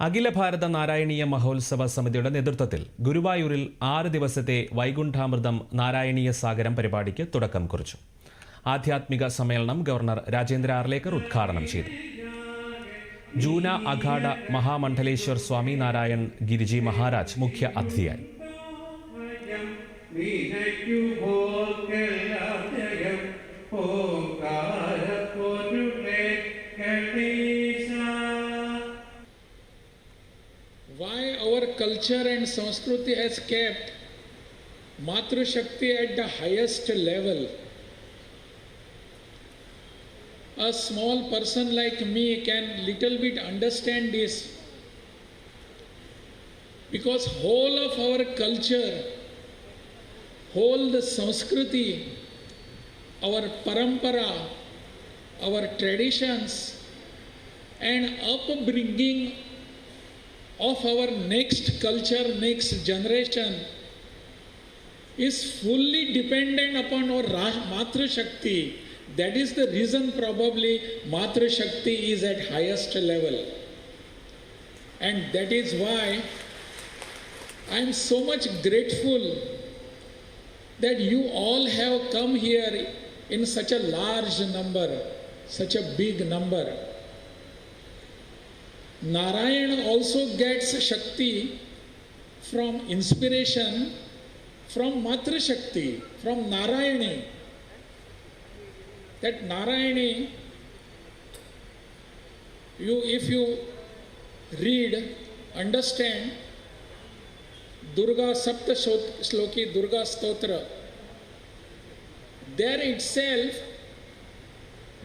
അഖില ഭാരത നാരായണീയ മഹോത്സവ സമിതിയുടെ നേതൃത്വത്തിൽ ഗുരുവായൂരിൽ 6 ദിവസത്തെ വൈകുണ്ഠാമൃതം നാരായണീയ സാഗരം പരിപാടിക്ക് തുടക്കം കുറിച്ചു. ആധ്യാത്മിക സമ്മേളനം ഗവർണർ രാജേന്ദ്ര ആർലേക്കർ ഉദ്ഘാടനം ചെയ്തു. ജൂന അഖാഡ മഹാമണ്ഡലേശ്വർ സ്വാമി നാരായൺ ഗിരിജി മഹാരാജ് മുഖ്യ അതിഥിയായി. Why our culture and Sanskriti has kept Matru Shakti at the highest level? A small person like me can little bit understand this, because whole of our culture, whole the Sanskriti, our parampara, our traditions and upbringing of our next culture, next generation is fully dependent upon our Matru Shakti. That is the reason probably Matru Shakti is at highest level. And that is why I am so much grateful that you all have come here in such a large number, such a big number. Narayana also gets Shakti from inspiration from Matru Shakti, from Narayani. That Narayani, if you read, understand Durga Sapta Shloki Durga Stotra, there itself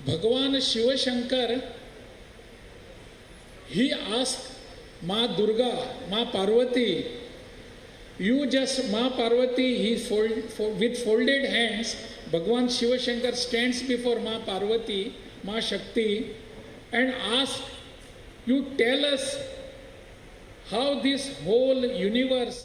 Bhagavan Shiva Shankar, he asked Ma Durga, Ma Parvati, you just Ma Parvati, with folded hands, Bhagavan Shiva Shankar stands before Ma Parvati, Ma Shakti, and asks, you tell us how this whole universe